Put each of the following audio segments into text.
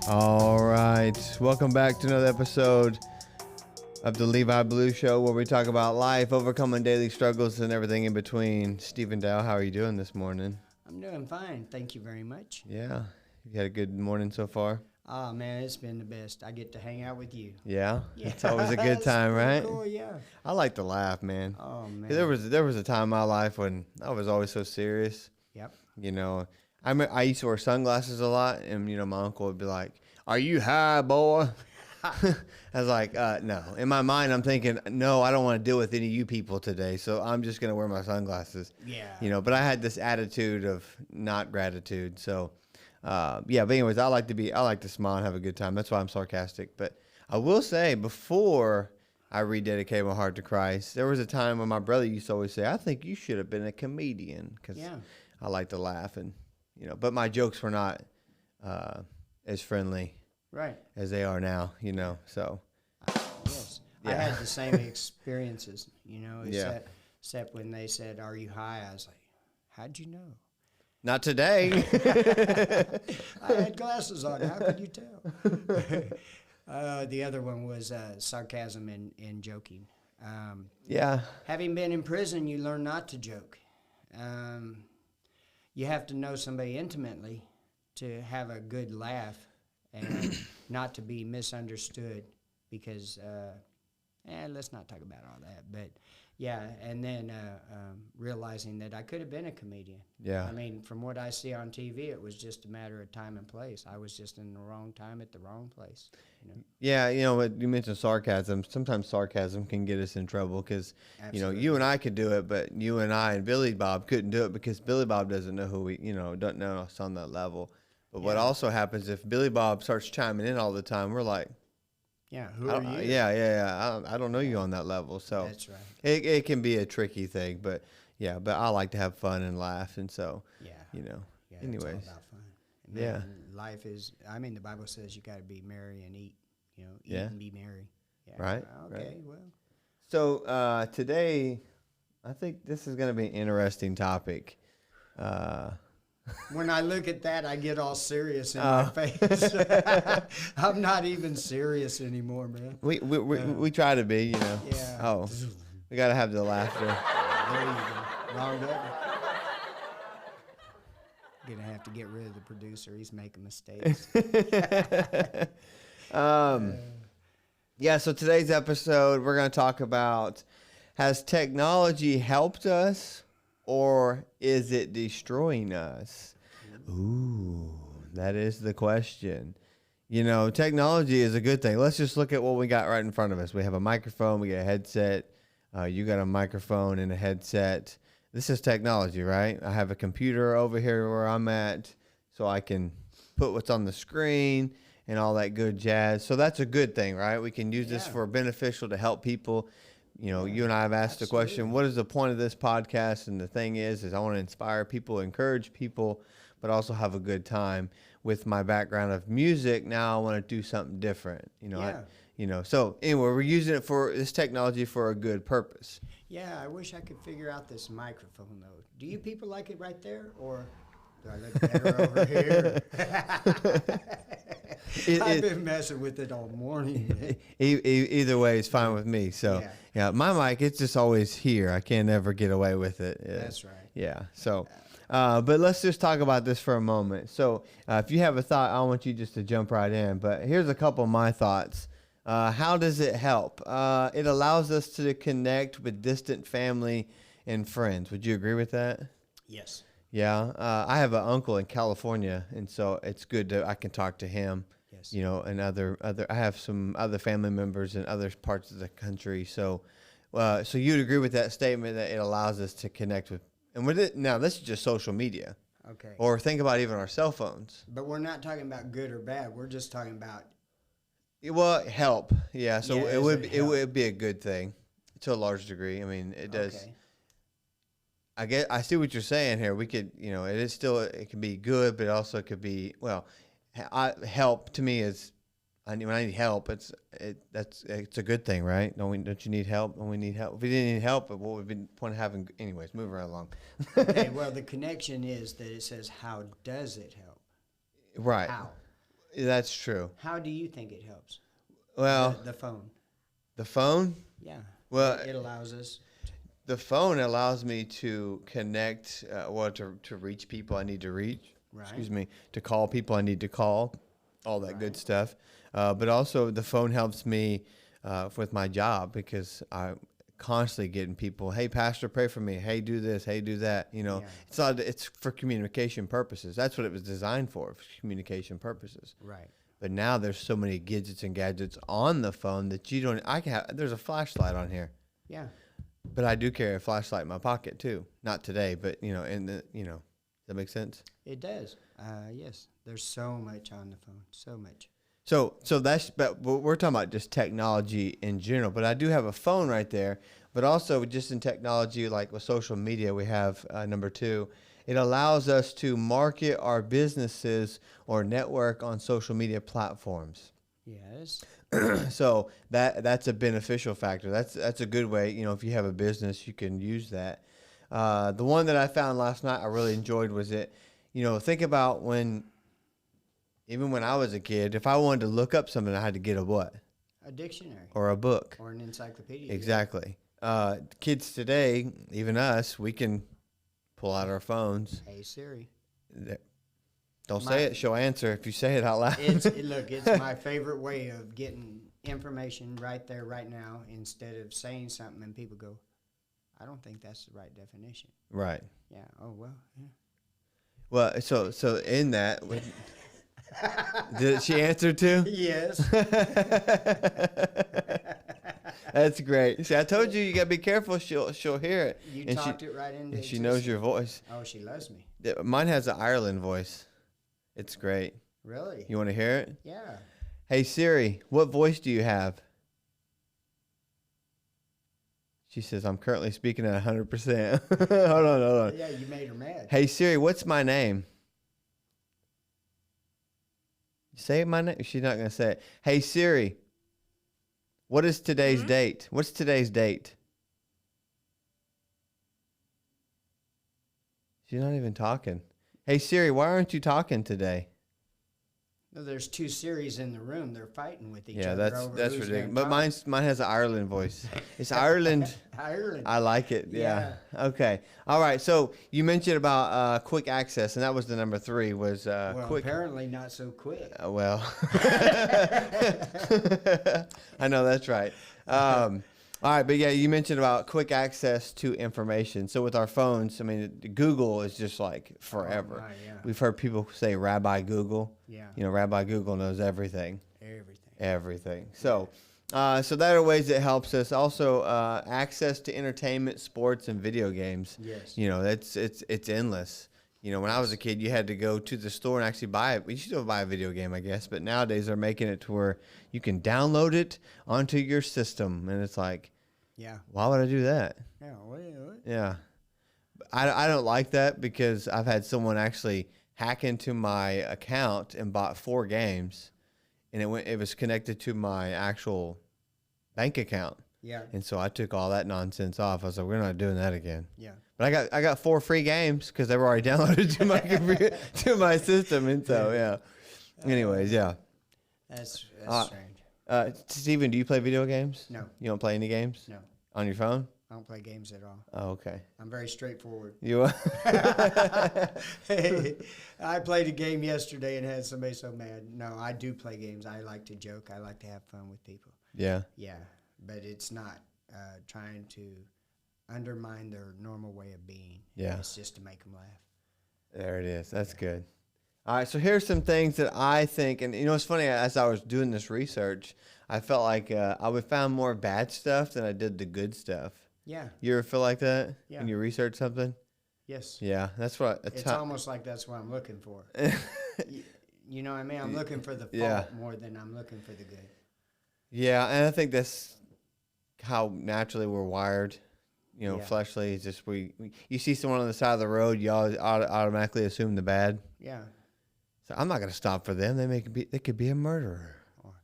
All right. Welcome back to another episode of the Levi Blue Show, where we talk about life, overcoming daily struggles, and everything in between. Stephen Dow, how are you doing this morning? I'm doing fine. Thank you very much. Yeah. You had a good morning so far? Oh, man, it's been the best. I get to hang out with you. Yeah? Yeah. It's always a good time, right? Cool, yeah. I like to laugh, man. Oh, man. There was a time in my life when I was always so serious. Yep. You know, I used to wear sunglasses a lot, and, my uncle would be like, "Are you high, boy?" I was like, no. In my mind, I'm thinking, no, I don't want to deal with any of you people today, so I'm just going to wear my sunglasses. Yeah. But I had this attitude of not gratitude. So, but anyways, I like to smile and have a good time. That's why I'm sarcastic. But I will say, before I rededicated my heart to Christ, there was a time when my brother used to always say, I think you should have been a comedian, because I like to laugh. And, but my jokes were not as friendly as they are now, so. Yes. Yeah. I had the same experiences, except when they said, "Are you high?" I was like, "How'd you know?" Not today. I had glasses on. How could you tell? The other one was sarcasm and joking. Having been in prison, you learn not to joke. You have to know somebody intimately to have a good laugh and not to be misunderstood, because let's not talk about all that. But and then realizing that I could have been a comedian. Yeah. I mean, from what I see on TV, it was just a matter of time and place. I was just in the wrong time at the wrong place. Yeah, you mentioned sarcasm. Sometimes sarcasm can get us in trouble because, you and I could do it, but you and I and Billy Bob couldn't do it because Billy Bob doesn't know who we, don't know us on that level. But what also happens if Billy Bob starts chiming in all the time, we're like, who are you? I don't know you on that level. So That's right. It can be a tricky thing, but I like to have fun and laugh, and so anyways, it's all about fun. Man, life is. I mean, the Bible says you got to be merry and eat. Eat and be merry. Yeah. Right. Okay. Right. Well. So today, I think this is going to be an interesting topic. When I look at that, I get all serious in my face. I'm not even serious anymore, man. We try to be, Yeah. Oh, we got to have the laughter. There you go. Wrong button. Gonna have to get rid of the producer. He's making mistakes. So today's episode, we're going to talk about, has technology helped us, or is it destroying us? Ooh, that is the question. Technology is a good thing. Let's just look at what we got right in front of us. We have a microphone, we got a headset. You got a microphone and a headset. This is technology, right? I have a computer over here where I'm at, so I can put what's on the screen and all that good jazz. So that's a good thing, right? We can use this for beneficial to help people. You and I have asked the question, what is the point of this podcast? And the thing is I want to inspire people, encourage people, but also have a good time. With my background of music, now I want to do something different. So anyway, we're using it for this technology for a good purpose. Yeah, I wish I could figure out this microphone, though. Do you people like it right there, or do I look better over here? I've been messing with it all morning. Either way is fine with me. So, my mic, it's just always here. I can't ever get away with it. That's right. Yeah, so, but let's just talk about this for a moment. So, if you have a thought, I want you just to jump right in. But here's a couple of my thoughts. How does it help? It allows us to connect with distant family and friends. Would you agree with that? Yes. Yeah. I have an uncle in California, and so it's good that I can talk to him. Yes. And I have some other family members in other parts of the country. So you'd agree with that statement that it allows us to connect with, and with it now, this is just social media. Okay. Or think about even our cell phones. But we're not talking about good or bad. We're just talking about. Well, help. Yeah. So it would be a good thing to a large degree. I mean, it does. Okay. I see what you're saying here. We could, it can be good, but also it could be, help to me is, when I need help, it's a good thing, right? Don't you need help? When we need help. If we didn't need help, what would be the point of having? Anyways, moving right along. Okay. Well, the connection is that it says, how does it help? Right. How? That's true. How do you think it helps? Well, The phone. the phone. Yeah. Well, It allows us. the phone allows me to connect, to reach people I need to reach. Right. Excuse me, to call people I need to call, all that good Right. stuff. But also the phone helps me with my job because I constantly getting people, hey pastor, pray for me, hey do this, hey do that. Yeah. It's for communication purposes. That's what it was designed for communication purposes. Right. But now there's so many gadgets on the phone that you don't. There's a flashlight on here, Yeah. but I do carry a flashlight in my pocket too. Not today, but does that make sense? It does. Yes. There's so much on the phone. So much. So but we're talking about just technology in general. But I do have a phone right there. But also just in technology, like with social media, we have number 2. It allows us to market our businesses or network on social media platforms. Yes. So that's a beneficial factor. That's a good way. If you have a business, you can use that. The one that I found last night I really enjoyed was think about even when I was a kid, if I wanted to look up something, I had to get a what? A dictionary. Or a book. Or an encyclopedia. Exactly. Kids today, even us, we can pull out our phones. Hey Siri. Don't say it. She'll answer if you say it out loud. It's my favorite way of getting information right there, right now, instead of saying something and people go, I don't think that's the right definition. Right. Yeah. Oh, well, yeah. Well, so in that, did she answer too? Yes. That's great. See, I told you gotta be careful. She'll hear it. You and talked it right into and she existence. knows your voice. Oh, she loves me. Mine has an Ireland voice. It's great. Really? You want to hear it? Yeah. Hey Siri, what voice do you have? She says, I'm currently speaking at 100%. Hold on. Yeah, you made her mad. Hey Siri, what's my name? Say my name. She's not going to say it. Hey Siri, what is today's date? What's today's date? She's not even talking. Hey Siri, why aren't you talking today? No, there's 2 Siris in the room. They're fighting with each Yeah, other. Over that's who's ridiculous. gonna But talk. mine has an Ireland voice. It's Ireland. Ireland. I like it. Yeah. Okay. All right. So you mentioned about quick access, and that was the number 3 was Well, quick. apparently not so quick. Well, I know that's right. All right, but yeah, you mentioned about quick access to information. So with our phones, I mean, Google is just like forever. Oh, my, yeah. We've heard people say Rabbi Google. Yeah. Rabbi Google knows everything. Everything. So, so that are ways it helps us. Also, access to entertainment, sports, and video games. Yes. It's endless. When I was a kid, you had to go to the store and actually buy it. You should still buy a video game, I guess. But nowadays, they're making it to where you can download it onto your system, and it's like, Yeah. why would I do that? Yeah. What? Yeah, I don't like that because I've had someone actually hack into my account and bought 4 games, and it was connected to my actual bank account. Yeah. And so I took all that nonsense off. I was like, we're not doing that again. Yeah. But I got 4 free games because they were already downloaded to my computer, to my system, and so yeah. Anyways, yeah. That's strange. Steven, do you play video games? No. You don't play any games? No. On your phone? I don't play games at all. Oh, okay. I'm very straightforward. You Hey, I played a game yesterday and had somebody so mad. No, I do play games. I like to joke. I like to have fun with people. Yeah. Yeah, but it's not trying to undermine their normal way of being. Yeah. It's just to make them laugh. There it is. That's good. All right, so here's some things that I think, and it's funny, as I was doing this research, I felt like I would found more bad stuff than I did the good stuff. Yeah. You ever feel like that Yeah. when you research something? Yes. Yeah, that's what It's almost like that's what I'm looking for. You know what I mean? I'm looking for the fault Yeah. more than I'm looking for the good. Yeah, and I think that's how naturally we're wired. Yeah. Fleshly. It's just you see someone on the side of the road, you always automatically assume the bad. Yeah. So I'm not going to stop for them. They could be a murderer. Or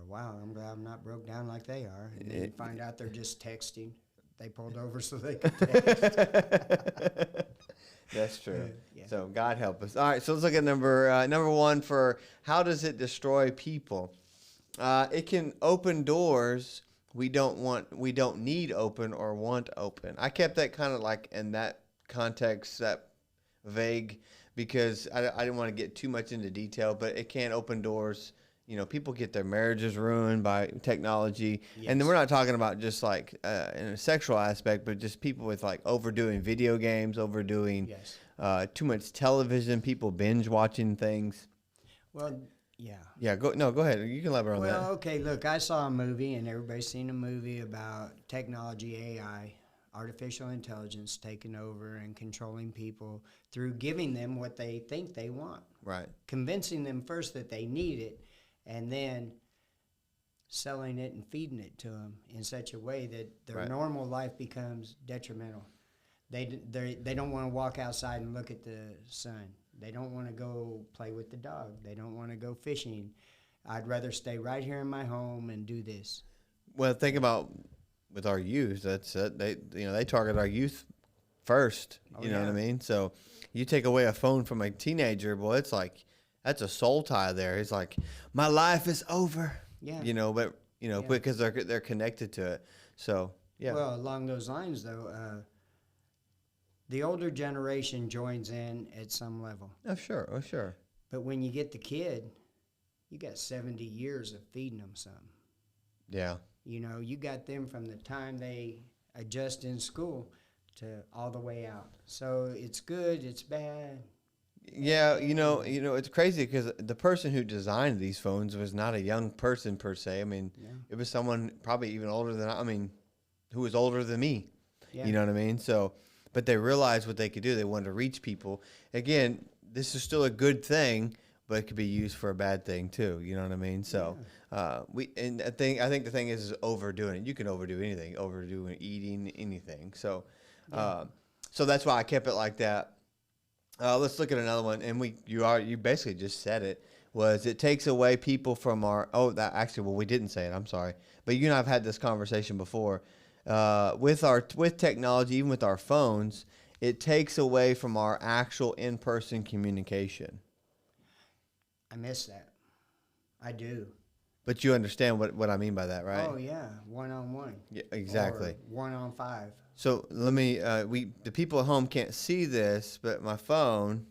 wow, I'm glad I'm not broke down like they are. And then you find out they're just texting. They pulled over so they could text. That's true. Yeah. So God help us. All right, so let's look at number one for how does it destroy people? It can open doors we don't need open or want open. I kept that kind of like in that context, that vague, because I didn't want to get too much into detail, but it can open doors. You know, people get their marriages ruined by technology. Yes. And then we're not talking about just like in a sexual aspect, but just people with like overdoing video games, overdoing Yes. too much television, people binge watching things. Well, yeah. Yeah, go ahead. You can elaborate on Well, that. okay, look, I saw a movie, and everybody's seen a movie about technology, AI, artificial intelligence taking over and controlling people through giving them what they think they want. Right. Convincing them first that they need it, and then selling it and feeding it to them in such a way that their Right. normal life becomes detrimental. They don't want to walk outside and look at the sun. They don't want to go play with the dog. They don't want to go fishing. I'd rather stay right here in my home and do this. Well, think about with our youth. That's it. They target our youth first. Oh, You know what I yeah. mean? So you take away a phone from a teenager, boy, it's like that's a soul tie there. It's like my life is over. Yeah. But Yeah. because they're connected to it. So yeah. Well, along those lines, though, the older generation joins in at some level. Oh sure. But when you get the kid, you got 70 years of feeding them something. Yeah. You know, you got them from the time they adjust in school to all the way out. So it's good, it's bad. Yeah, it's crazy because the person who designed these phones was not a young person per se. I mean, Yeah. it was someone probably even older than who was older than me. Yeah. You know what I mean? So, but they realized what they could do. They wanted to reach people. Again, this is still a good thing, but it could be used for a bad thing too. You know what I mean? So, I think the thing is overdoing it. You can overdo anything, overdoing eating anything. So, so that's why I kept it like that. Let's look at another one, and you basically just said it. Was it takes away people from we didn't say it. I'm sorry, but you and I've had this conversation before. With technology, even with our phones, it takes away from our actual in-person communication. I miss that. I do. But you understand what I mean by that, right? Oh, yeah. One-on-one. Yeah, exactly. Or 1-on-5. So let me. The people at home can't see this, but my phone.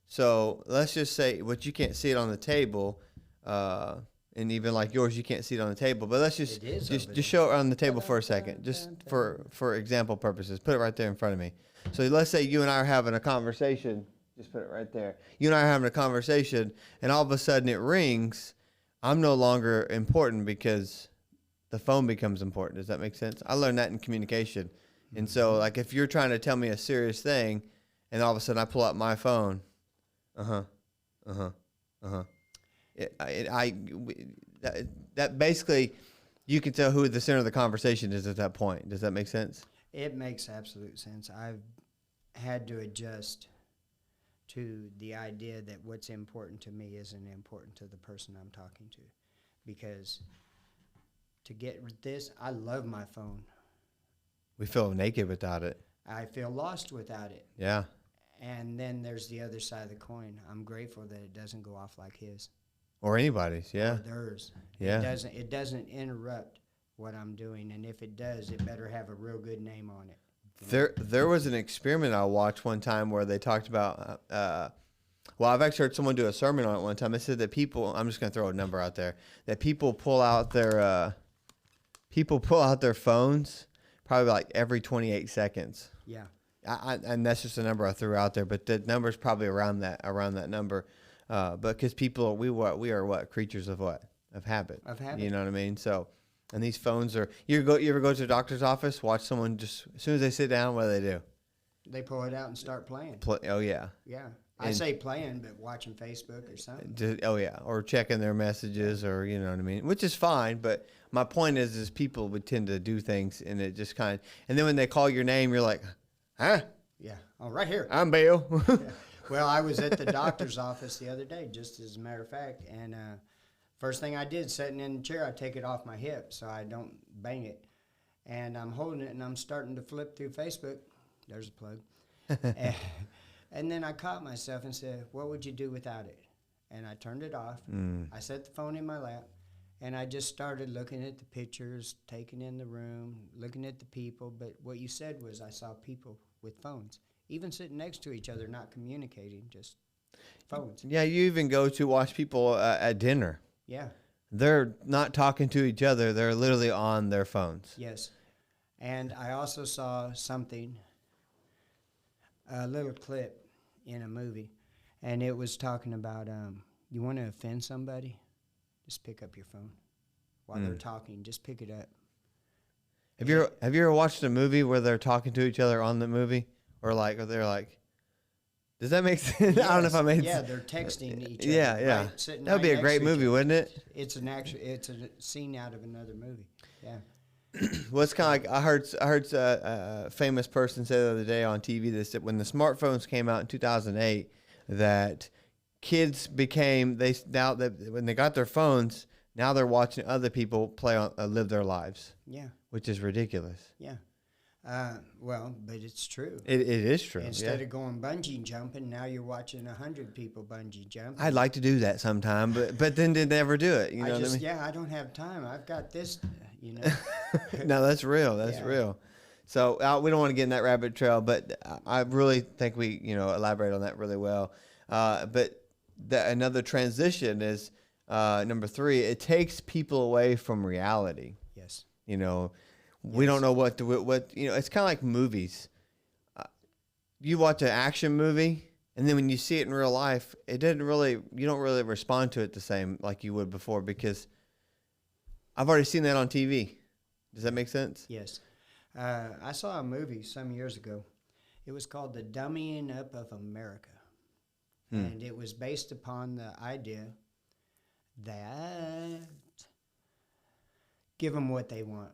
So let's just say what you can't see it on the table, and even like yours, you can't see it on the table. But let's just It is just over just there. show it on the table for a second, just for example purposes. Put it right there in front of me. So let's say you and I are having a conversation. Just put it right there. You and I are having a conversation, and all of a sudden it rings. I'm no longer important because the phone becomes important. Does that make sense? I learned that in communication. And so, like, if you're trying to tell me a serious thing, and all of a sudden I pull out my phone, that basically, you can tell who the center of the conversation is at that point. Does that make sense? It makes absolute sense. I've had to adjust to the idea that what's important to me isn't important to the person I'm talking to. Because to get this, I love my phone. We feel naked without it. I feel lost without it. Yeah. And then there's the other side of the coin. I'm grateful that it doesn't go off like his. Or anybody's. Yeah. Or theirs. Yeah. It doesn't interrupt what I'm doing, and if it does, it better have a real good name on it. There was an experiment I watched one time where they talked about. I've actually heard someone do a sermon on it one time. They said that people. I'm just going to throw a number out there. That people pull out their phones probably like every 28 seconds. Yeah. And that's just a number I threw out there, but the number's probably around that number. But because people, we are what creatures of what of habit. Of habit. You know what I mean? So. And these phones are. You ever go to the doctor's office? Watch someone just as soon as they sit down. What do? They pull it out and start playing. Oh yeah. Yeah. I say playing, but watching Facebook or something. Oh yeah, or checking their messages, or you know what I mean, which is fine. But my point is people would tend to do things, and it just kind of. And then when they call your name, you're like, huh? Yeah. Oh, right here. I'm Bill. Yeah. Well, I was at the doctor's office the other day, just as a matter of fact, and first thing I did, sitting in the chair, I take it off my hip so I don't bang it. And I'm holding it, and I'm starting to flip through Facebook. There's a plug. And then I caught myself and said, what would you do without it? And I turned it off. I set the phone in my lap, and I just started looking at the pictures, taking in the room, looking at the people. But what you said was I saw people with phones, even sitting next to each other, not communicating, just phones. Yeah, you even go to watch people at dinner. Yeah. They're not talking to each other. They're literally on their phones. Yes. And I also saw something, a little clip in a movie, and it was talking about you want to offend somebody, just pick up your phone while they're talking. Just pick it up. Have you ever watched a movie where they're talking to each other on the movie, or they're like? Does that make sense? Yes. I don't know if I made. Yeah, they're texting each other. Yeah, yeah. Right, sitting That would be right a next great to each movie, other. wouldn't it? It's a scene out of another movie. Yeah. Well, it's kind of like I heard a famous person say the other day on TV that when the smartphones came out in 2008, that kids when they got their phones, now they're watching other people live their lives. Yeah. Which is ridiculous. Yeah. Well, but it's true. It is true. Instead of going bungee jumping, now you're watching 100 people bungee jump. I'd like to do that sometime, but then they never do it. You know what I mean? Yeah, I don't have time. I've got this, you know. No, that's real. That's real. So we don't want to get in that rabbit trail, but I really think we, elaborate on that really well. But another transition is number 3. It takes people away from reality. Yes. We don't know what it's kind of like movies. You watch an action movie, and then when you see it in real life, you don't really respond to it the same like you would before, because I've already seen that on TV. Does that make sense? Yes. I saw a movie some years ago. It was called The Dummying Up of America. And it was based upon the idea that give them what they want.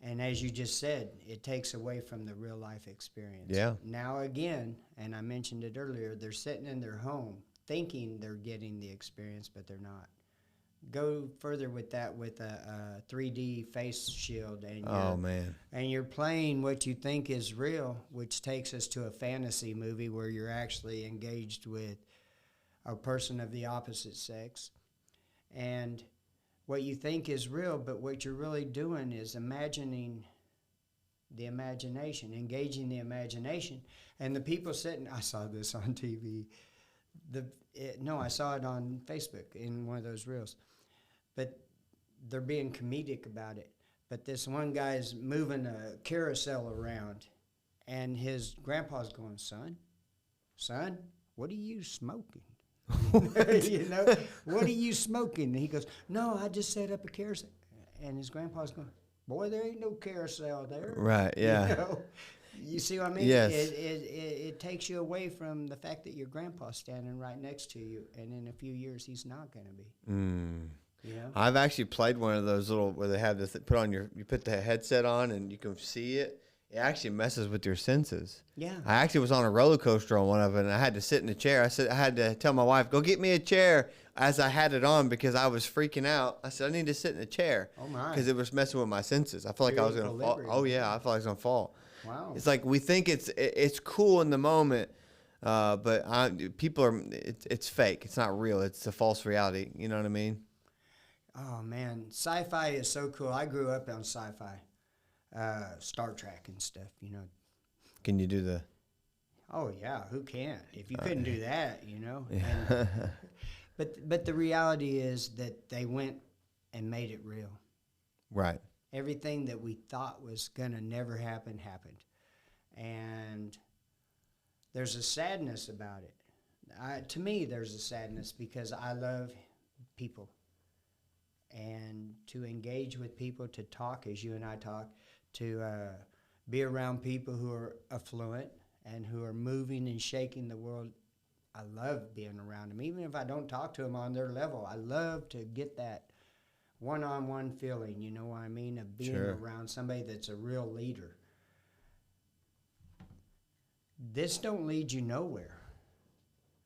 And as you just said, it takes away from the real life experience. Yeah. Now again, and I mentioned it earlier, they're sitting in their home thinking they're getting the experience, but they're not. Go further with that with a 3D face shield, and you're playing what you think is real, which takes us to a fantasy movie where you're actually engaged with a person of the opposite sex, and what you think is real, but what you're really doing is imagining the imagination, engaging the imagination. And the people sitting, I saw this on TV. I saw it on Facebook in one of those reels. But they're being comedic about it. But this one guy's moving a carousel around, and his grandpa's going, son, what are you smoking? What are you smoking? And he goes, no, I just set up a carousel. And his grandpa's going, boy, there ain't no carousel there. Right, yeah. You see what I mean? Yes. It takes you away from the fact that your grandpa's standing right next to you, and in a few years he's not going to be. I've actually played one of those where they have this, you put the headset on and you can see it. It actually messes with your senses. Yeah. I actually was on a roller coaster on one of it, and I had to sit in a chair. I had to tell my wife, go get me a chair as I had it on, because I was freaking out. I said, I need to sit in a chair. Oh, my. Because it was messing with my senses. I felt like I was going to fall. Oh, yeah. I felt like I was going to fall. Wow. It's like we think it's cool in the moment, but it's fake. It's not real. It's a false reality. You know what I mean? Oh, man. Sci-fi is so cool. I grew up on sci-fi. Star Trek and stuff, Can you do the? Oh yeah, who can't? If you couldn't do that, Yeah. And, but the reality is that they went and made it real. Right. Everything that we thought was gonna never happen happened, and there's a sadness about it. To me, there's a sadness because I love people, and to engage with people, to talk as you and I talk. To be around people who are affluent and who are moving and shaking the world. I love being around them. Even if I don't talk to them on their level, I love to get that one-on-one feeling, you know what I mean, of being around somebody that's a real leader. This don't lead you nowhere.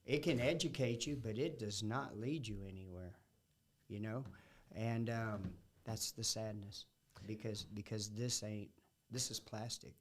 It can educate you, but it does not lead you anywhere, And that's the sadness. Because this is plastic.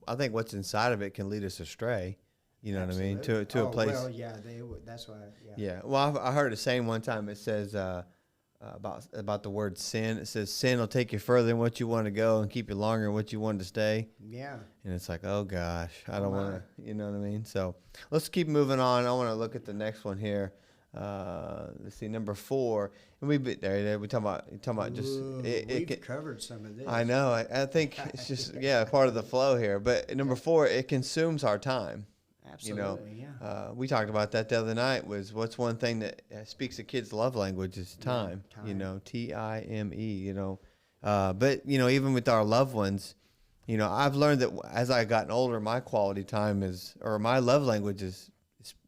I think what's inside of it can lead us astray. You know what I mean? To a place. Well, yeah, that's why. Yeah. Yeah. Well, I heard a saying one time. It says about the word sin. It says sin will take you further than what you want to go and keep you longer than what you want to stay. Yeah. And it's like, oh gosh, I don't want to. You know what I mean? So let's keep moving on. I want to look at the next one here. Let's see, number 4, and we talking about just we've covered some of this. I know. I think it's just part of the flow here. But number 4, it consumes our time. Absolutely, yeah. We talked about that the other night. Was what's one thing that speaks a kid's love language is time. Yeah, time. TIME. But even with our loved ones, I've learned that as I gotten older, my quality time my love language is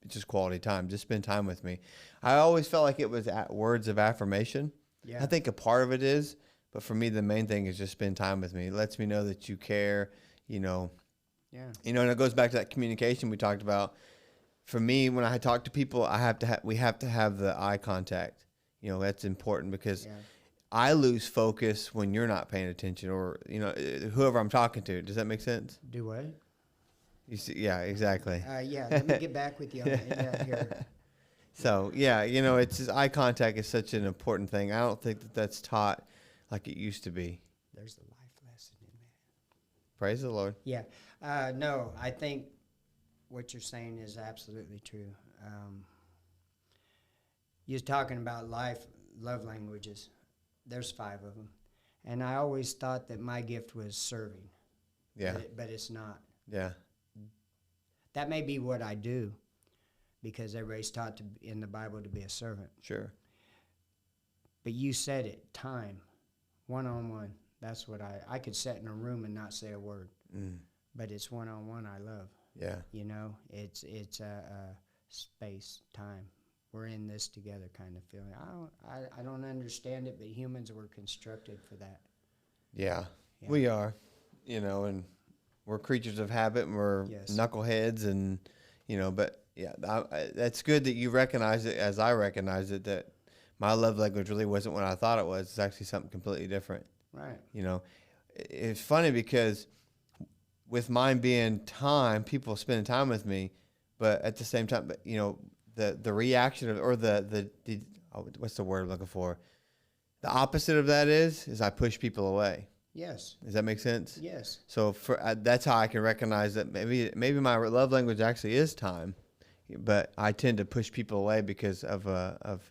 just quality time. Just spend time with me. I always felt like it was words of affirmation. Yeah. I think a part of it is, but for me, the main thing is just spend time with me. It lets me know that you care. Yeah. And it goes back to that communication we talked about. For me, when I talk to people, we have to have the eye contact. That's important because I lose focus when you're not paying attention, or whoever I'm talking to. Does that make sense? Do what? You see, yeah, exactly. Let me get back with you on that here. So, it's just eye contact is such an important thing. I don't think that's taught like it used to be. There's a life lesson in that. Praise the Lord. Yeah. No, I think what you're saying is absolutely true. You're talking about love languages. There's 5 of them. And I always thought that my gift was serving. Yeah. But it's not. Yeah. That may be what I do, because everybody's taught in the Bible to be a servant. Sure. But you said it, time, one-on-one. That's what I could sit in a room and not say a word. But it's one-on-one I love. Yeah. It's a space, time. We're in this together kind of feeling. I don't understand it, but humans were constructed for that. Yeah. We are, and we're creatures of habit, and we're knuckleheads, and but that's good that you recognize it as I recognize it, that my love language really wasn't what I thought it was. It's actually something completely different. Right. It's funny because with mine being time, people spending time with me, but at the same time, the reaction or the what's the word I'm looking for? The opposite of that is I push people away. Yes. Does that make sense? Yes. So that's how I can recognize that maybe my love language actually is time, but I tend to push people away because of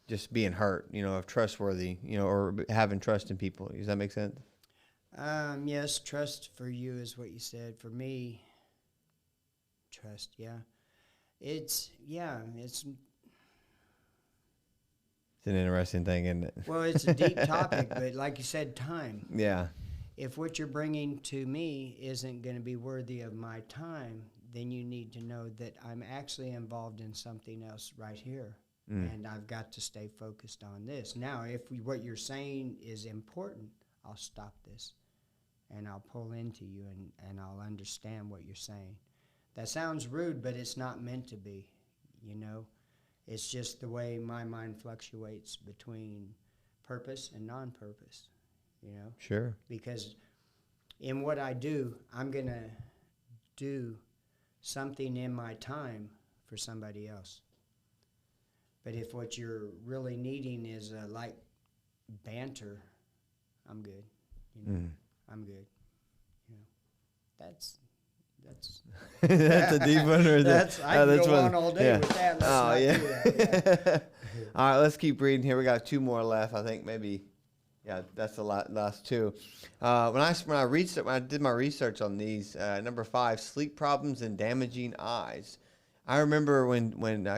just being hurt, of trustworthy, or having trust in people. Does that make sense? Yes, trust for you is what you said. For me, trust, It's an interesting thing, isn't it? Well, it's a deep topic, but like you said, time. Yeah. If what you're bringing to me isn't going to be worthy of my time, then you need to know that I'm actually involved in something else right here. And I've got to stay focused on this. Now, if what you're saying is important, I'll stop this and I'll pull into you and I'll understand what you're saying. That sounds rude, but it's not meant to be, It's just the way my mind fluctuates between purpose and non-purpose, Sure. Because in what I do, I'm going to do something in my time for somebody else. But if what you're really needing is light banter, I'm good. I'm good. That's that's a deep one. I can go on all day with that. Let's not do that. All right, let's keep reading here. We got 2 more left. I think maybe, that's the last 2. When I did my research on these, number 5, sleep problems and damaging eyes. I remember when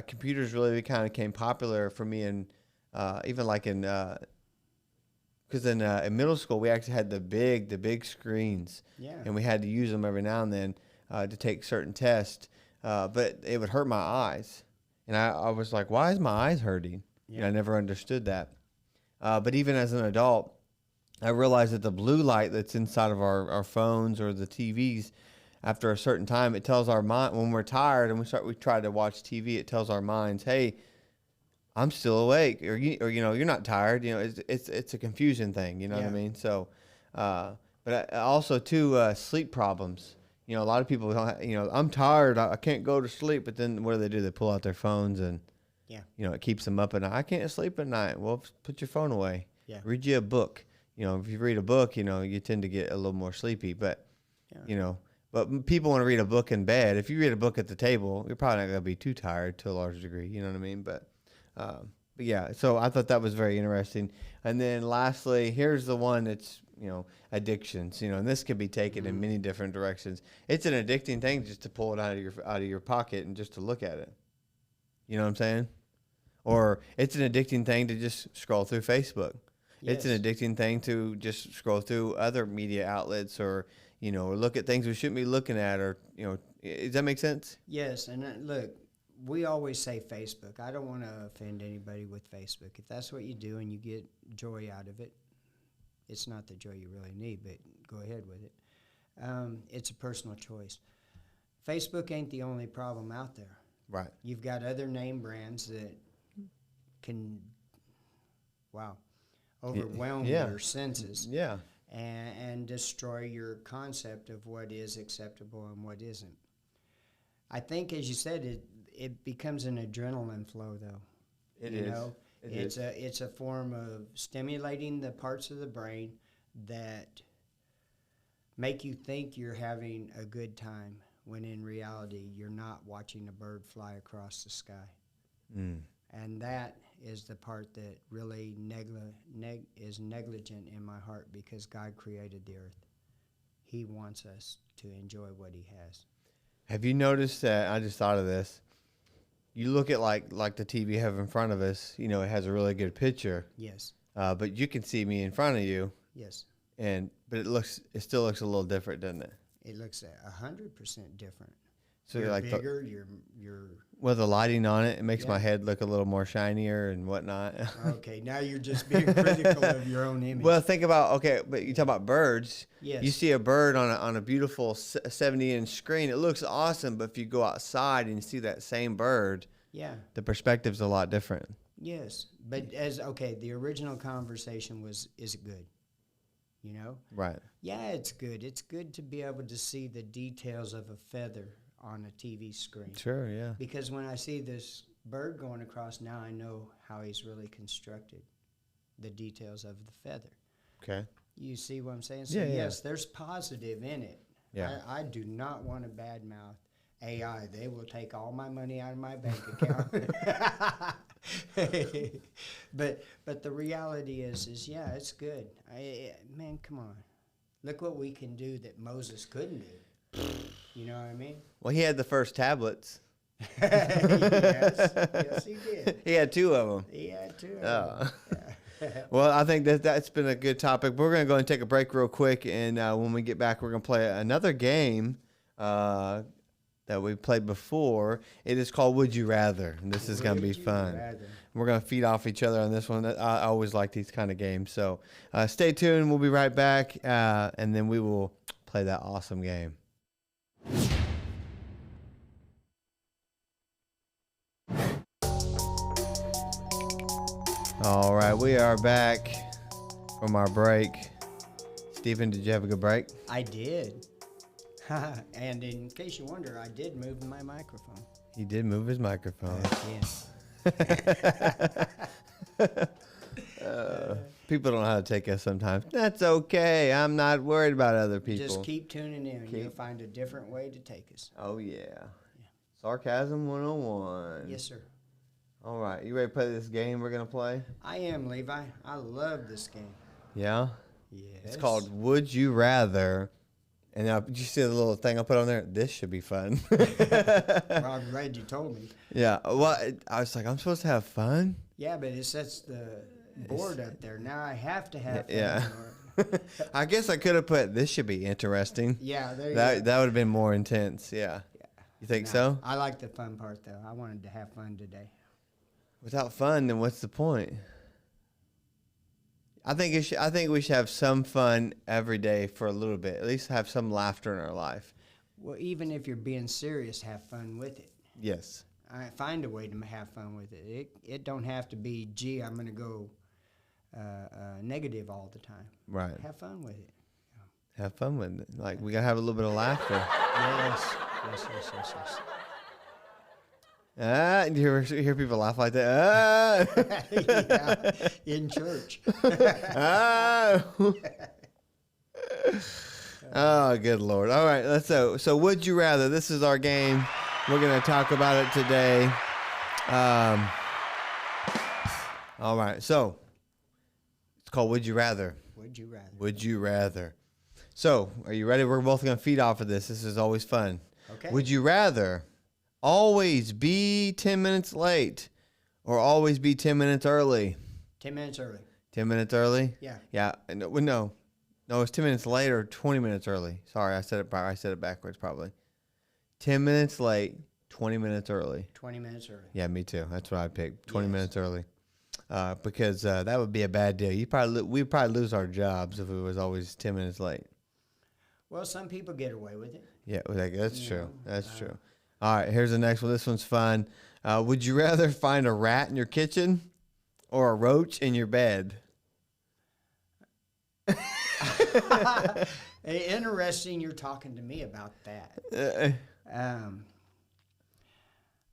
computers really kind of became popular for me, and even like because in middle school we actually had the big screens, and we had to use them every now and then to take certain tests, but it would hurt my eyes, and I was like, why is my eyes hurting? I never understood that, but even as an adult, I realized that the blue light that's inside of our phones or the TVs, after a certain time, it tells our mind, when we're tired and we try to watch TV, it tells our minds, hey, I'm still awake, or you're not tired. It's a confusion thing. You know what I mean? So, but also too, sleep problems. You know, a lot of people, you know, I'm tired. I can't go to sleep. But then what do? They pull out their phones and, Yeah. you know, it keeps them up at night. I can't sleep at night. Well, put your phone away. Yeah. Read you a book. You know, if you read a book, you know, you tend to get a little more sleepy. But, you know, but people want to read a book in bed. If you read a book at the table, you're probably not going to be too tired to a large degree. You know what I mean? But yeah, so I thought that was very interesting. And then lastly, here's the one that's, you know, addictions. You know, and this can be taken in many different directions. It's an addicting thing just to pull it out of your pocket and just to look at it. You know what I'm saying? Or it's an addicting thing to just scroll through Facebook. Yes. It's an addicting thing to just scroll through other media outlets, or, you know, or look at things we shouldn't be looking at, or, you know, does that make sense? Yes, and look, we always say Facebook. I don't want to offend anybody with Facebook. If that's what you do and you get joy out of it, it's not the joy you really need, but go ahead with it. It's a personal choice. Facebook ain't the only problem out there. Right. You've got other name brands that can, overwhelm your senses. Yeah. And destroy your concept of what is acceptable and what isn't. I think, as you said, it becomes an adrenaline flow, though. It's a form of stimulating the parts of the brain that make you think you're having a good time, when in reality you're not watching a bird fly across the sky. And that is the part that really is negligent in my heart, because God created the earth. He wants us to enjoy what he has. Have you noticed that? I just thought of this. You look at like the TV we have in front of us, you know, it has a really good picture. Yes. But you can see me in front of you. Yes. But it still looks a little different, doesn't it? It looks 100% different. So you're like bigger, you're with the lighting on it, it makes my head look a little more shinier and whatnot. Okay, now you're just being critical of your own image. Well, think about, but you talk about birds. Yes. You see a bird on a beautiful 70-inch screen. It looks awesome, but if you go outside and you see that same bird, the perspective's a lot different. Yes, but the original conversation was, is it good? You know? Right. Yeah, it's good. It's good to be able to see the details of a feather on a TV screen. Sure, yeah. Because when I see this bird going across, now I know how he's really constructed the details of the feather. Okay. You see what I'm saying? So yes, there's positive in it. Yeah. I do not want to badmouth AI. They will take all my money out of my bank account. But the reality is it's good. Man, come on. Look what we can do that Moses couldn't do. You know what I mean? Well, he had the first tablets. Yes, he did. He had 2 of them. He had 2 of them. Yeah. Well, I think that's been a good topic. We're going to go and take a break real quick, and when we get back, we're going to play another game that we played before. It is called Would You Rather, and this is going to be fun. We're going to feed off each other on this one. I always like these kind of games. So stay tuned. We'll be right back, and then we will play that awesome game. All right, we are back from our break. Stephen, did you have a good break? I did. And in case you wonder, I did move my microphone. He did move his microphone. People don't know how to take us sometimes. That's okay. I'm not worried about other people. Just keep tuning in. You'll find a different way to take us. Oh, yeah. Sarcasm 101. Yes, sir. All right. You ready to play this game we're going to play? I am, Levi. I love this game. Yeah? Yes. It's called Would You Rather. And now, did you see the little thing I put on there? This should be fun. Well, I'm glad you told me. Yeah. Well, I was like, I'm supposed to have fun? Yeah, but it sets the board up there. Now I have to have fun. Yeah. I guess I could have put, this should be interesting. Yeah, there you go. That would have been more intense. Yeah. You think so? I like the fun part, though. I wanted to have fun today. Without fun, then what's the point? I think we should have some fun every day for a little bit. At least have some laughter in our life. Well, even if you're being serious, have fun with it. Yes. Find a way to have fun with it. It don't have to be, gee, I'm going to go negative all the time. Right. Have fun with it. Have fun with it. Like, we got to have a little bit of laughter. Yes. Yes, yes, yes, yes. You hear people laugh like that? Yeah, in church. Ah. Oh, good Lord. All right, so would you rather? This is our game. We're going to talk about it today. All right, so it's called Would You Rather. Would you rather? Would you rather? So, are you ready? We're both going to feed off of this. This is always fun. Okay. Would you rather always be 10 minutes late or always be 10 minutes early? 10 minutes early. 10 minutes early? Yeah. Yeah. No, it's 10 minutes late or 20 minutes early. Sorry, I said it backwards probably. 10 minutes late, 20 minutes early. 20 minutes early. Yeah, me too. That's what I picked. 20 Yes. minutes early. Because that would be a bad deal. We'd probably lose our jobs if it was always 10 minutes late. Well, some people get away with it. Yeah, that's true. That's true. All right, here's the next one. This one's fun. Would you rather find a rat in your kitchen or a roach in your bed? Interesting you're talking to me about that.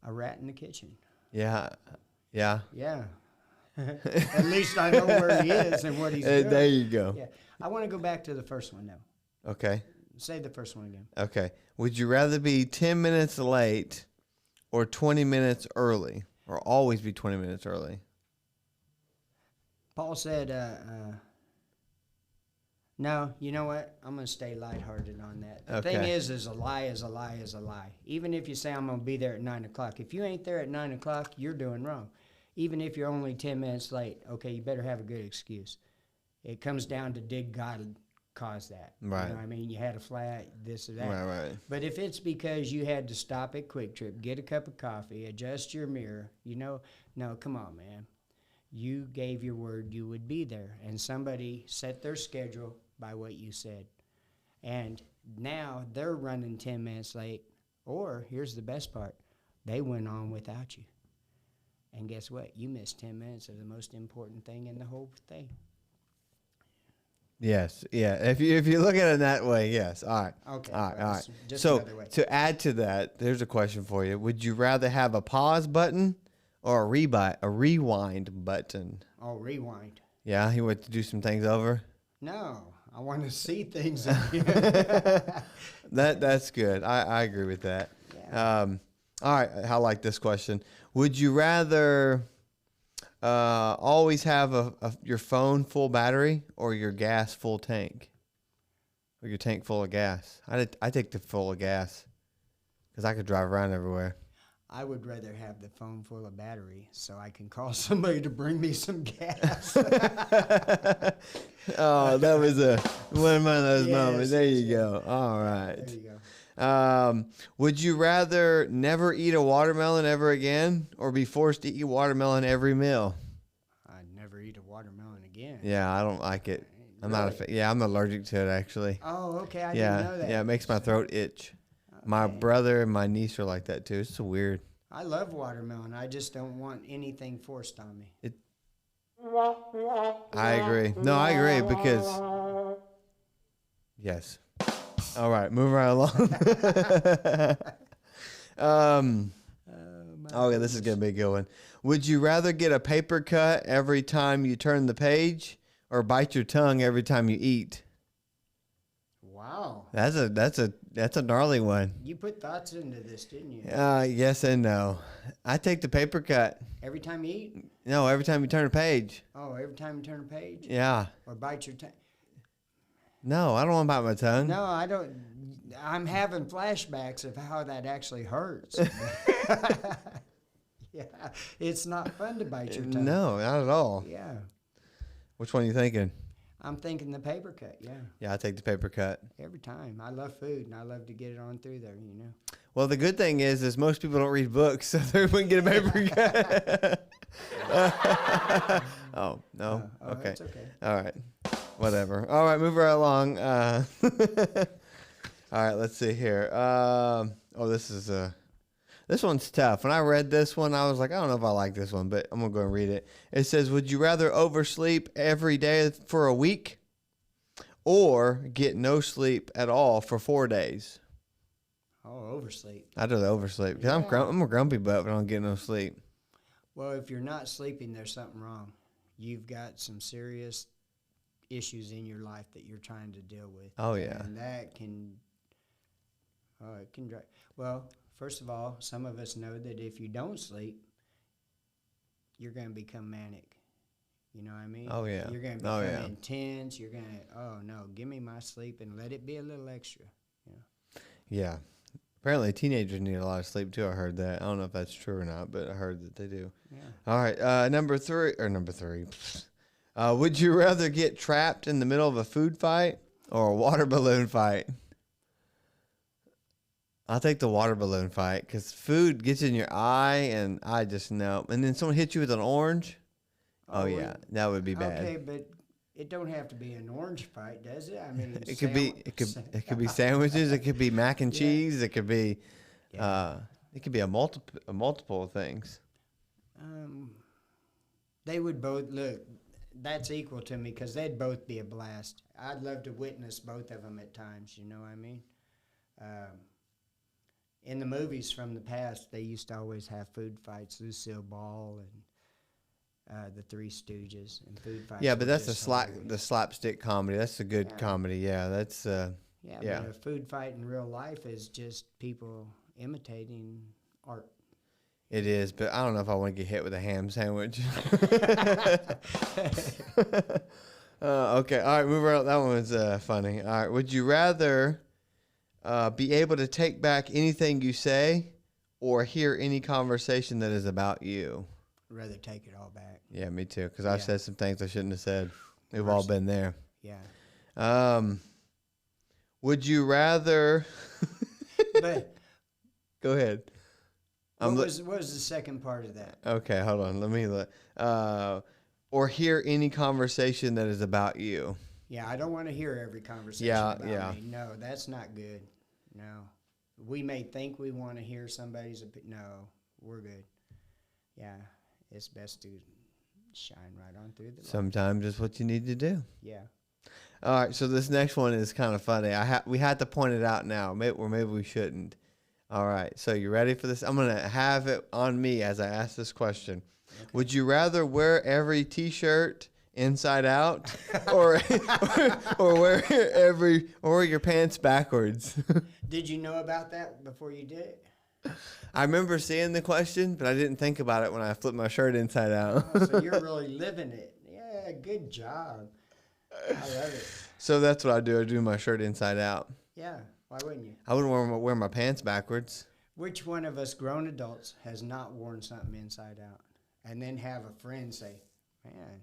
A rat in the kitchen. Yeah. Yeah. Yeah. At least I know where he is and what he's doing. There you go. Yeah. I want to go back to the first one now. Okay. Say the first one again. Okay. Would you rather be 10 minutes late or 20 minutes early? Or always be 20 minutes early? Paul said, no, you know what? I'm going to stay lighthearted on that. The thing is a lie is a lie is a lie. Even if you say I'm going to be there at 9 o'clock. If you ain't there at 9 o'clock, you're doing wrong. Even if you're only 10 minutes late, okay, you better have a good excuse. It comes down to did God cause that? Right. You know what I mean? You had a flat, this or that. Right. But if it's because you had to stop at Quick Trip, get a cup of coffee, adjust your mirror, no, come on, man. You gave your word you would be there. And somebody set their schedule by what you said. And now they're running 10 minutes late. Or, here's the best part, they went on without you. And guess what? You missed 10 minutes of the most important thing in the whole thing. Yes. Yeah. If you look at it that way, yes. All right. Okay. All right. Just So another way. to add to that, there's a question for you. Would you rather have a pause button or a rewind button? Oh, rewind. Yeah. You want to do some things over? No, I want to see things again. That's good. I agree with that. Yeah. All right. I like this question. Would you rather always have your phone full battery or your gas full tank? Or your tank full of gas? I take the full of gas because I could drive around everywhere. I would rather have the phone full of battery so I can call somebody to bring me some gas. Oh, that was one of those Yes, moments. There you yes. go. All right. There you go. Would you rather never eat a watermelon ever again or be forced to eat watermelon every meal? I'd never eat a watermelon again. Yeah, I don't like it. I'm not a Really? fan. Yeah, I'm allergic to it actually. Oh, okay. I didn't know that. Yeah, it makes my throat itch. My Okay. brother and my niece are like that too. It's so weird. I love watermelon. I just don't want anything forced on me. I agree. No, I agree because yes. All right, moving right along. Okay, this is gonna be a good one. Would you rather get a paper cut every time you turn the page, or bite your tongue every time you eat? Wow. That's a gnarly one. You put thoughts into this, didn't you? Yes and no. I take the paper cut. Every time you eat? No, every time you turn a page. Oh, every time you turn a page? Yeah. Or bite your tongue? No, I don't want to bite my tongue. No, I don't. I'm having flashbacks of how that actually hurts. Yeah, it's not fun to bite your tongue. No, not at all. Yeah. Which one are you thinking? I'm thinking the paper cut, yeah. Yeah, I take the paper cut. Every time. I love food, and I love to get it on through there. Well, the good thing is most people don't read books, so they wouldn't get a paper cut. Oh, no? Okay. That's okay. All right. Whatever. All right, move right along. All right, let's see here. This one's tough. When I read this one, I was like, I don't know if I like this one, but I'm going to go and read it. It says, would you rather oversleep every day for a week or get no sleep at all for 4 days? Oh, oversleep. I'd rather oversleep because I'm a grumpy butt if I don't get no sleep. Well, if you're not sleeping, there's something wrong. You've got some serious issues in your life that you're trying to deal with. Oh, yeah. And that can, it can drive. Well, first of all, some of us know that if you don't sleep, you're going to become manic. You know what I mean? Oh, yeah. You're going to become intense. You're going to, oh, no, give me my sleep and let it be a little extra. Yeah. Apparently, teenagers need a lot of sleep, too. I heard that. I don't know if that's true or not, but I heard that they do. Yeah. All right. Number three. Would you rather get trapped in the middle of a food fight or a water balloon fight? I'll take the water balloon fight because food gets in your eye, and I just know. And then someone hits you with an orange. Oh, yeah. That would be bad. Okay, but it don't have to be an orange fight, does it? I mean, it could be sandwiches. It could be mac and cheese. It could be a multiple of things. They would both look. That's equal to me because they'd both be a blast. I'd love to witness both of them at times. You know what I mean? In the movies from the past, they used to always have food fights. Lucille Ball and the Three Stooges and food fights. Yeah, but that's the slapstick comedy. That's the good comedy. Yeah, that's. But a food fight in real life is just people imitating art. It is, but I don't know if I want to get hit with a ham sandwich. Okay, all right, move around. That one was funny. All right, would you rather be able to take back anything you say or hear any conversation that is about you? I'd rather take it all back. Yeah, me too, because I've said some things I shouldn't have said. We've all been there. Yeah. Would you rather... But go ahead. What was the second part of that? Okay, hold on. Let me look. Or hear any conversation that is about you. Yeah, I don't want to hear every conversation about me. No, that's not good. No. We may think we want to hear somebody's opinion. No, we're good. Yeah, it's best to shine right on through the light. Sometimes it's what you need to do. Yeah. All right, so this next one is kind of funny. We had to point it out now, or maybe we shouldn't. All right, so you ready for this? I'm going to have it on me as I ask this question. Okay. Would you rather wear every T-shirt inside out or wear your pants backwards? Did you know about that before you did it? I remember seeing the question, but I didn't think about it when I flipped my shirt inside out. Oh, so you're really living it. Yeah, good job. I love it. So that's what I do. I do my shirt inside out. Yeah. Why wouldn't you? I wouldn't wear my pants backwards. Which one of us grown adults has not worn something inside out? And then have a friend say, man.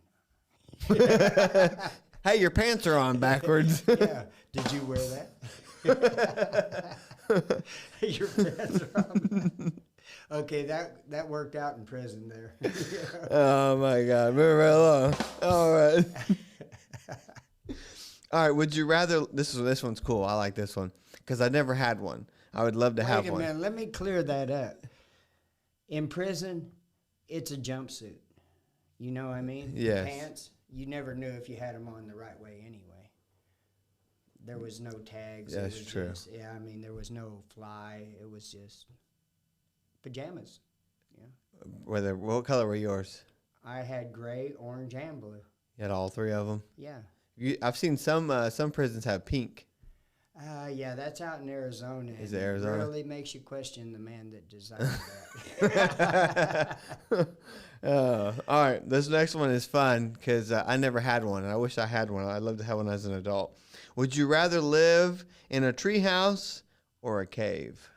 Hey, your pants are on backwards. Yeah. Did you wear that? Your pants are on. Okay, that worked out in prison there. Oh, my God. Move right along. All right. All right, would you rather... This one's cool. I like this one. Because I never had one. I would love to have one. Wait a minute. Let me clear that up. In prison, it's a jumpsuit. You know what I mean? Yes. Pants, you never knew if you had them on the right way anyway. There was no tags. That's true. I mean, there was no fly. It was just pajamas. Yeah. What color were yours? I had gray, orange, and blue. You had all three of them? Yeah. I've seen some prisons have pink. Yeah, that's out in Arizona. Is it Arizona? It really makes you question the man that designed that. All right, this next one is fun because I never had one, and I wish I had one. I'd love to have one as an adult. Would you rather live in a treehouse or a cave?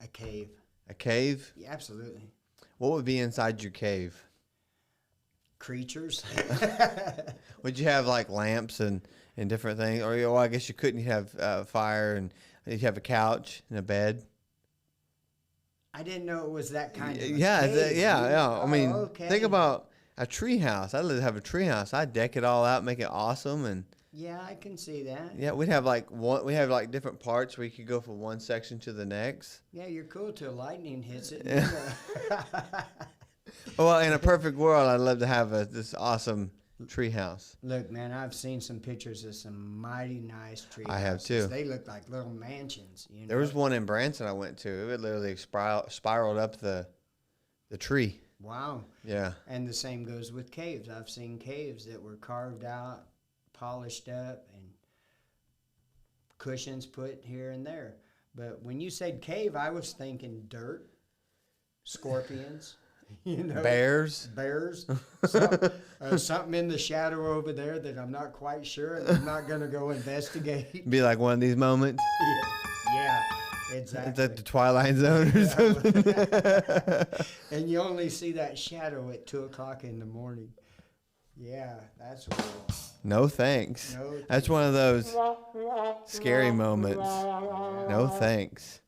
A cave. A cave? Yeah, absolutely. What would be inside your cave? Creatures. Would you have like lamps and different things? Or well, I guess you couldn't. You'd have fire and you'd have a couch and a bed. I didn't know it was that kind of cave. Yeah. I mean, okay. Think about a tree house. I'd love to have a tree house. I'd deck it all out, make it awesome, and yeah, I can see that. Yeah, we'd have like different parts where you could go from one section to the next. Yeah, you're cool till lightning hits it. Yeah. Well, in a perfect world, I'd love to have this awesome tree house. Look, man, I've seen some pictures of some mighty nice tree I have houses. too. They look like little mansions. You know? There was one in Branson I went to. It literally spiraled up the tree. Wow. Yeah. And the same goes with caves. I've seen caves that were carved out, polished up, and cushions put here and there. But when you said cave, I was thinking dirt, scorpions, you know, Bears. something in the shadow over there that I'm not quite sure, and I'm not going to go investigate. Be like one of these moments. Yeah, It's exactly. at the Twilight Zone or something. And you only see that shadow at 2:00 in the morning. Yeah, that's cool. No thanks. No That's one of those scary moments. No thanks.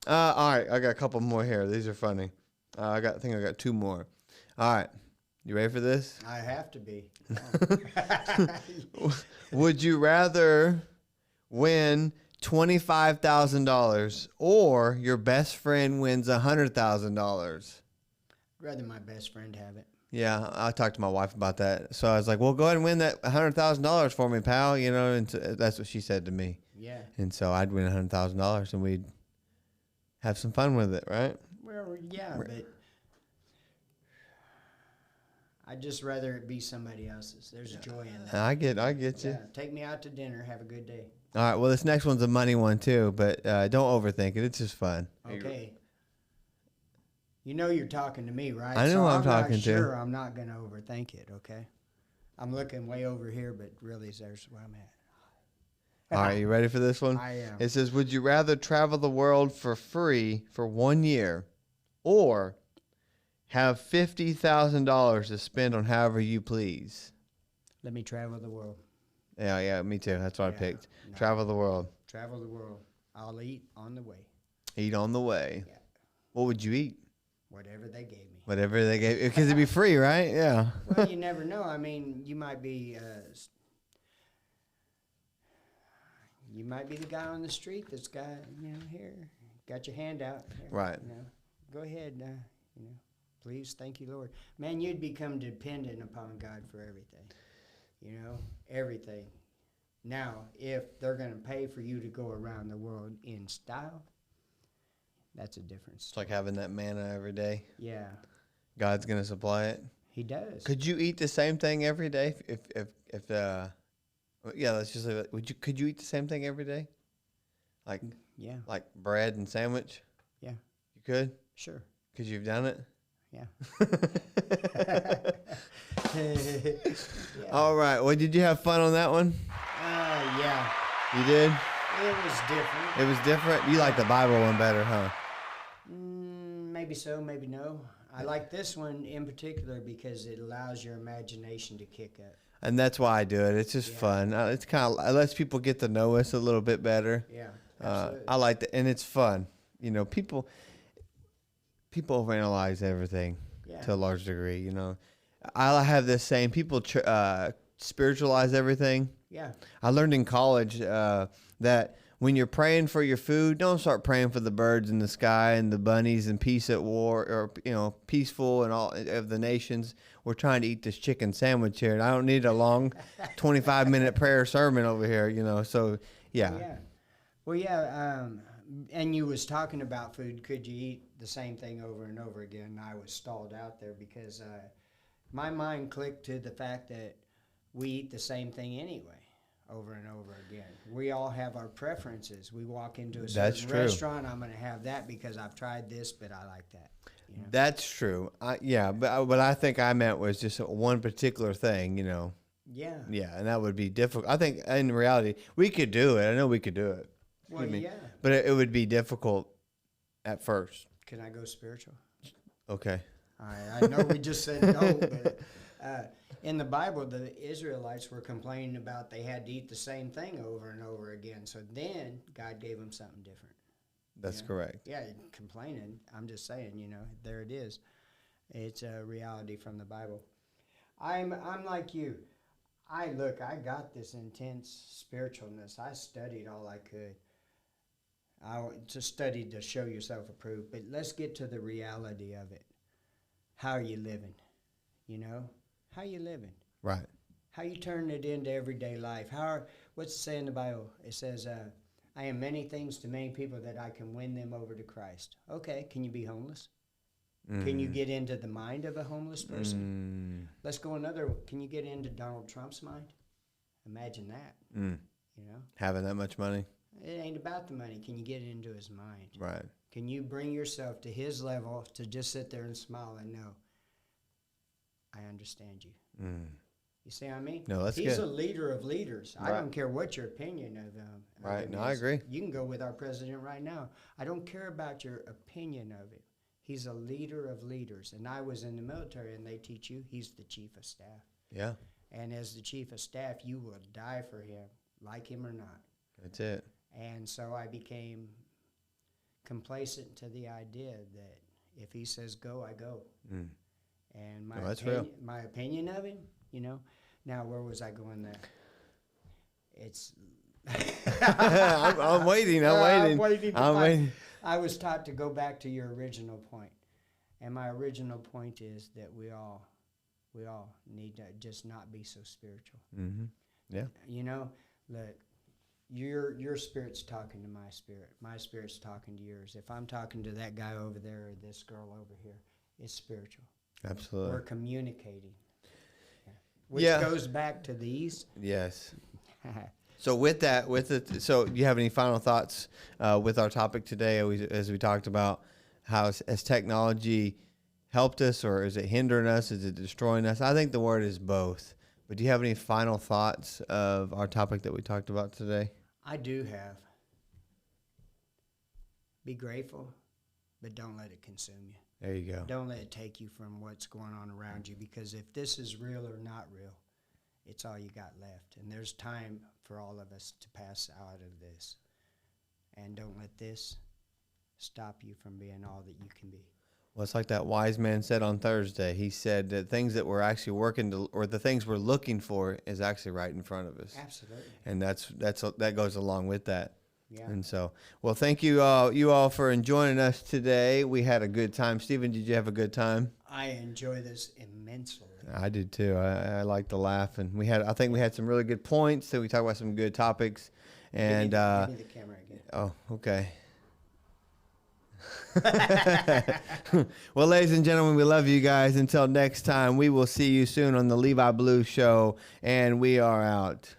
All right, I got a couple more here. These are funny. I think I got two more. All right, you ready for this? I have to be. Would you rather win $25,000 or your best friend wins $100,000? Rather my best friend have it. Yeah, I talked to my wife about that. So I was like, well, go ahead and win that $100,000 for me, pal. You know, and that's what she said to me. Yeah. And so I'd win $100,000 and we'd have some fun with it, right? Well, yeah, but I'd just rather it be somebody else's. There's joy in that. I get you. Yeah, take me out to dinner. Have a good day. All right, well, this next one's a money one too, but don't overthink it. It's just fun. Okay. You know you're talking to me, right? I know so I'm talking to. Sure, I'm not going to overthink it, okay? I'm looking way over here, but really there's where I'm at. All right, you ready for this one? I am. It says, would you rather travel the world for free for 1 year or have $50,000 to spend on however you please? Let me travel the world. Yeah, me too. That's what I picked. No. Travel the world. Travel the world. I'll eat on the way. Eat on the way. Yeah. What would you eat? Whatever they gave me. Whatever they gave, because it'd be free, right? Yeah. Well, you never know. I mean, you might be the guy on the street that's got, here, got your hand out. Here, right. Go ahead, please, thank you, Lord. Man, you'd become dependent upon God for everything. Everything. Now, if they're going to pay for you to go around the world in style, that's a difference. It's like having that manna every day. Yeah. God's going to supply it. He does. Could you eat the same thing every day? Let's just say, could you eat the same thing every day? Like bread and sandwich? Yeah. You could? Sure. Because you've done it? Yeah. Yeah. All right. Well, did you have fun on that one? Yeah. You did? It was different. It was different? You like the Bible one better, huh? Maybe so, maybe no. I like this one in particular because it allows your imagination to kick up. And that's why I do it. It's just fun. It's kind of, it lets people get to know us a little bit better. Yeah, absolutely. I like that. And it's fun. People overanalyze everything to a large degree, I have this saying, people spiritualize everything. Yeah. I learned in college that when you're praying for your food, don't start praying for the birds in the sky and the bunnies and peace at war, or peaceful and all of the nations. We're trying to eat this chicken sandwich here, and I don't need a long 25-minute prayer sermon over here, So, yeah. Yeah. Well, yeah. And you was talking about food. Could you eat the same thing over and over again? I was stalled out there because my mind clicked to the fact that we eat the same thing anyway, over and over again. We all have our preferences. We walk into a certain restaurant, I'm going to have that because I've tried this, but I like that. That's true. But what I think I meant was just one particular thing, Yeah. Yeah, and that would be difficult. I think in reality, we could do it. I know we could do it. Well, yeah. But it would be difficult at first. Can I go spiritual? Okay. I know we just said no, but in the Bible, the Israelites were complaining about they had to eat the same thing over and over again. So then God gave them something different. That's correct. Yeah, complaining. I'm just saying, there it is. It's a reality from the Bible. I'm like you. I got this intense spiritualness. I studied all I could. I just studied to show yourself approved. But let's get to the reality of it. How are you living? How you living? Right. How you turn it into everyday life? What's it say in the Bible? It says, I am many things to many people that I can win them over to Christ. Okay, can you be homeless? Can you get into the mind of a homeless person? Let's go another one. Can you get into Donald Trump's mind? Imagine that. You know? Having that much money? It ain't about the money. Can you get into his mind? Right. Can you bring yourself to his level to just sit there and smile and know, I understand you? You see what I mean? No, that's He's good. a leader of leaders. Right. I don't care what your opinion of him. Right. No, I agree. You can go with our president right now. I don't care about your opinion of him. He's a leader of leaders. And I was in the military, and they teach you he's the chief of staff. Yeah. And as the chief of staff, you will die for him, like him or not. That's it. And so I became complacent to the idea that if he says go, I go. And my opinion of him, you know. Now, where was I going there? It's. I'm waiting. I'm waiting. I was taught to go back to your original point, and my original point is that we all need to just not be so spiritual. Yeah. You know, look, your spirit's talking to my spirit. My spirit's talking to yours. If I'm talking to that guy over there or this girl over here, it's spiritual. Absolutely. We're communicating. Which goes back to these. Yes. So with that, so do you have any final thoughts with our topic today? As we talked about, how has technology helped us, or is it hindering us? Is it destroying us? I think the word is both. But do you have any final thoughts of our topic that we talked about today? I do have. Be grateful, but don't let it consume you. There you go. Don't let it take you from what's going on around you, because if this is real or not real, it's all you got left. And there's time for all of us to pass out of this. And don't let this stop you from being all that you can be. Well, it's like that wise man said on Thursday. He said that things that we're actually working to, or the things we're looking for, is actually right in front of us. Absolutely. And that goes along with that. Yeah. And so, well, thank you all for joining us today. We had a good time. Stephen, did you have a good time? I enjoy this immensely. I did too. I like to laugh, and I think we had some really good points. So we talked about some good topics. And give me the camera again. Oh, okay. Well, ladies and gentlemen, we love you guys. Until next time, we will see you soon on the Levi Blue Show, and we are out.